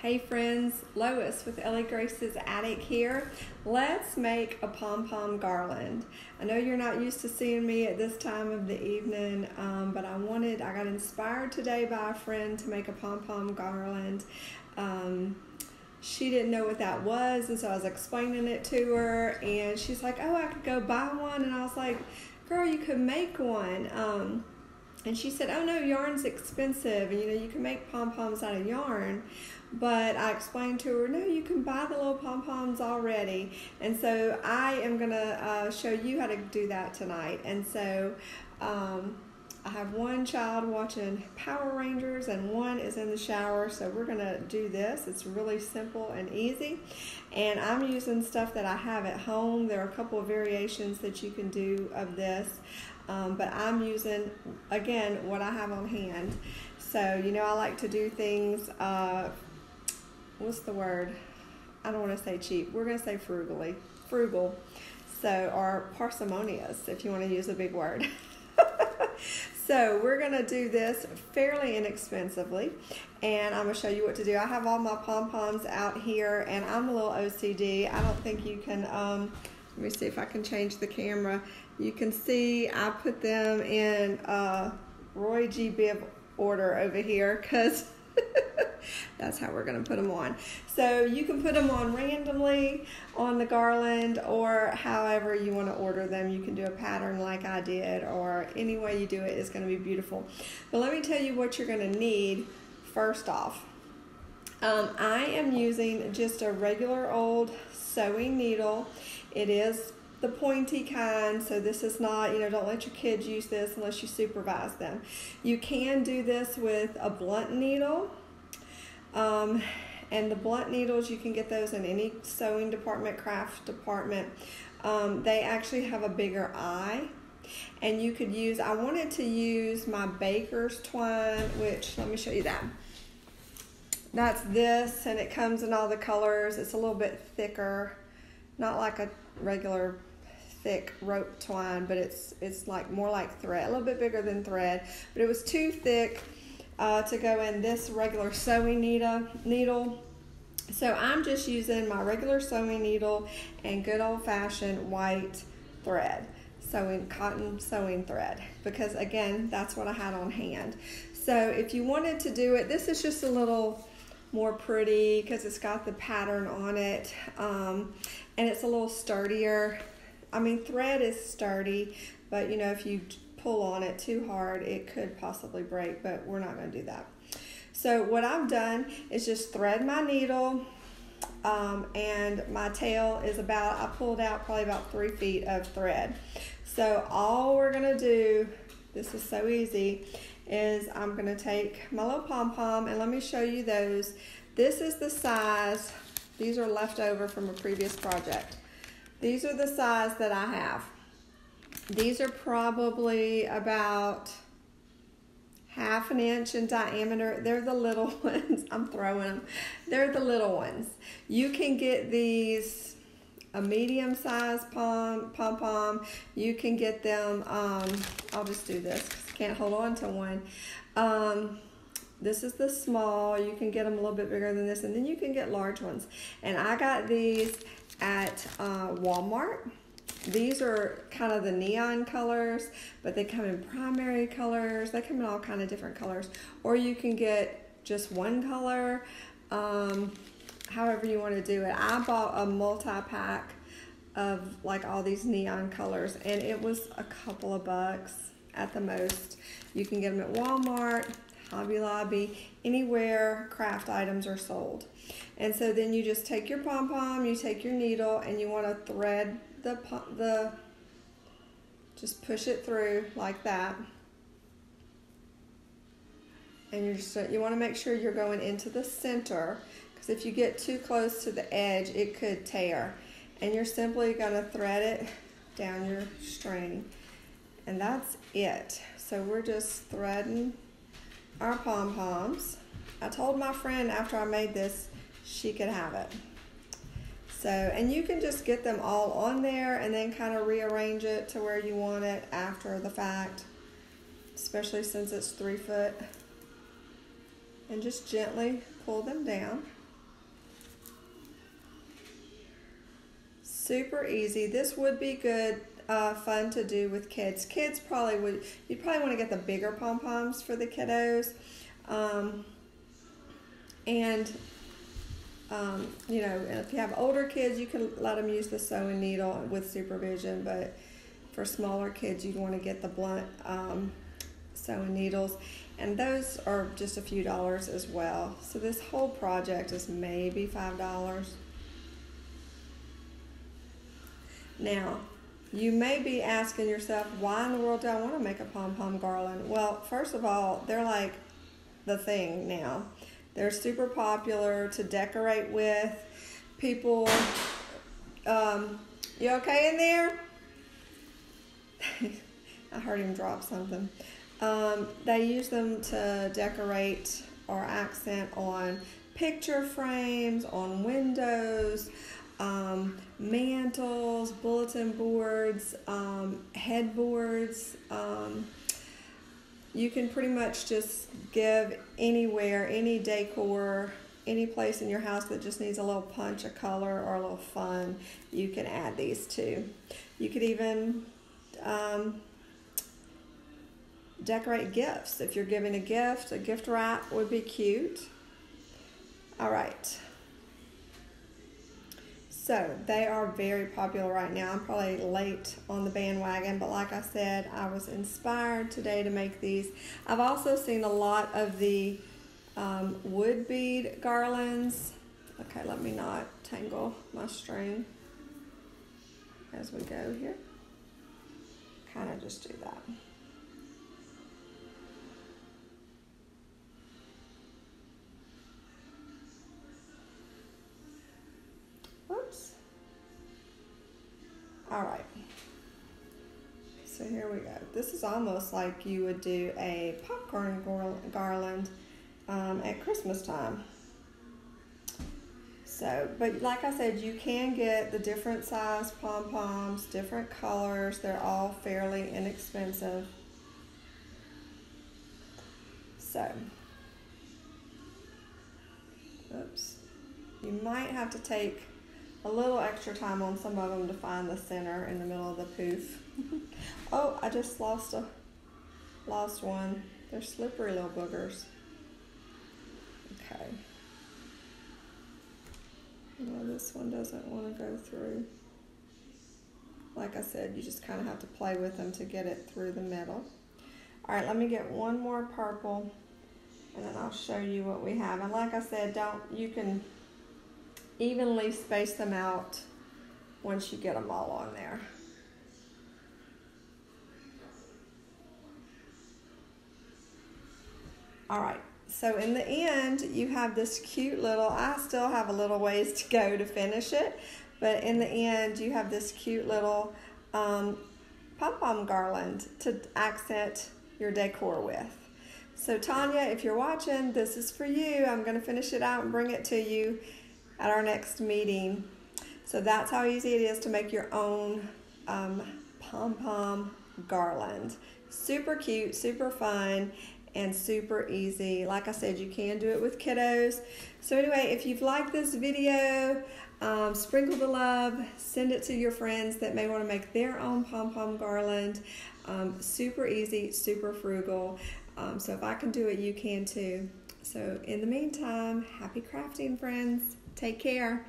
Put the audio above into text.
Hey friends, Lois with Ellie Grace's Attic here. Let's make a pom pom garland. I know you're not used to seeing me at this time of the evening, but I got inspired today by a friend to make a pom pom garland. She didn't know what that was, and so I was explaining it to her, and she's like, oh, I could go buy one, and I was like, girl, you could make one. And she said, oh no, yarn's expensive, and you can make pom-poms out of yarn. But I explained to her, no, you can buy the little pom-poms already. And so I am going to show you how to do that tonight. And so I have one child watching Power Rangers and one is in the shower. So we're going to do this. It's really simple and easy. And I'm using stuff that I have at home. There are a couple of variations that you can do of this. But I'm using, again, what I have on hand. So, I like to do things, what's the word? I don't want to say cheap. We're going to say frugal. So, or parsimonious, if you want to use a big word. So, we're going to do this fairly inexpensively. And I'm going to show you what to do. I have all my pom-poms out here, and I'm a little OCD. I don't think you can, let me see if I can change the camera. You can see I put them in Roy G. Biv order over here because that's how we're going to put them on. So you can put them on randomly on the garland, or however you want to order them. You can do a pattern like I did, or any way you do it is going to be beautiful. But let me tell you what you're going to need first off. I am using just a regular old sewing needle. It is the pointy kind, so this is not, don't let your kids use this unless you supervise them. You can do this with a blunt needle, and the blunt needles, you can get those in any sewing department, craft department. They actually have a bigger eye, and you could use, I wanted to use my baker's twine, which, let me show you that. That's this, and it comes in all the colors. It's a little bit thicker, not like a regular thick rope twine, but it's like more like thread, a little bit bigger than thread, but it was too thick to go in this regular sewing needle. So I'm just using my regular sewing needle and good old-fashioned white thread, cotton sewing thread, because again, that's what I had on hand. So if you wanted to do it, this is just a little more pretty because it's got the pattern on it, and it's a little sturdier. I mean, thread is sturdy, but if you pull on it too hard, it could possibly break, but we're not going to do that. So what I've done is just thread my needle, and my tail is I pulled out probably about 3 feet of thread. So all we're going to do, this is so easy, is I'm going to take my little pom-pom, and let me show you those. This is the size. These are left over from a previous project. These are the size that I have. These are probably about ½ inch in diameter. They're the little ones. I'm throwing them. They're the little ones. You can get these a medium-sized pom-pom. You can get them, I'll just do this because I can't hold on to one. This is the small. You can get them a little bit bigger than this, and then you can get large ones. And I got these at Walmart. These are kind of the neon colors, but they come in primary colors. They come in all kind of different colors. Or you can get just one color, however you want to do it. I bought a multi-pack of like all these neon colors, and it was a couple of bucks at the most. You can get them at Walmart, Hobby Lobby, anywhere craft items are sold. And so then you just take your pom-pom, you take your needle, and you want to thread just push it through like that. And you want to make sure you're going into the center, because if you get too close to the edge, it could tear. And you're simply going to thread it down your string. And that's it. So we're just threading our pom-poms. I told my friend after I made this, she could have it. So, and you can just get them all on there and then kind of rearrange it to where you want it after the fact, especially since it's 3 foot. And just gently pull them down. Super easy. This would be good, fun to do with kids. Kids probably would, you'd probably want to get the bigger pom-poms for the kiddos. You know, if you have older kids, you can let them use the sewing needle with supervision, but for smaller kids, you'd want to get the blunt sewing needles, and those are just a few dollars as well. So this whole project is maybe $5. Now, you may be asking yourself, why in the world do I want to make a pom-pom garland? Well, first of all, they're like the thing now. They're super popular to decorate with. People, you okay in there? I heard him drop something. They use them to decorate or accent on picture frames, on windows, mantles, bulletin boards, headboards. You can pretty much just give anywhere, any decor, any place in your house that just needs a little punch of color or a little fun, you can add these to. You could even decorate gifts. If you're giving a gift wrap would be cute. All right. So they are very popular right now. I'm probably late on the bandwagon, but like I said, I was inspired today to make these. I've also seen a lot of the wood bead garlands. Okay, let me not tangle my string as we go here. Kind of just do that. Whoops. All right. So here we go. This is almost like you would do a popcorn garland at Christmas time. So, but like I said, you can get the different size pom-poms, different colors. They're all fairly inexpensive. So, oops. You might have to take a little extra time on some of them to find the center in the middle of the poof. Oh, I just lost one. They're slippery little boogers. Okay. Well, this one doesn't want to go through. Like I said, you just kind of have to play with them to get it through the middle. All right, let me get one more purple, and then I'll show you what we have. And like I said, you can evenly space them out once you get them all on there. All right, so in the end, you have this cute little, I still have a little ways to go to finish it, but in the end, you have this cute little pom-pom garland to accent your decor with. So Tanya, if you're watching, this is for you. I'm gonna finish it out and bring it to you at our next meeting. So that's how easy it is to make your own pom-pom garland. Super cute, super fun, and super easy. Like I said, you can do it with kiddos. So anyway, if you've liked this video, sprinkle the love, send it to your friends that may want to make their own pom-pom garland. Super easy, super frugal. So if I can do it, you can too. So in the meantime, happy crafting, friends. Take care.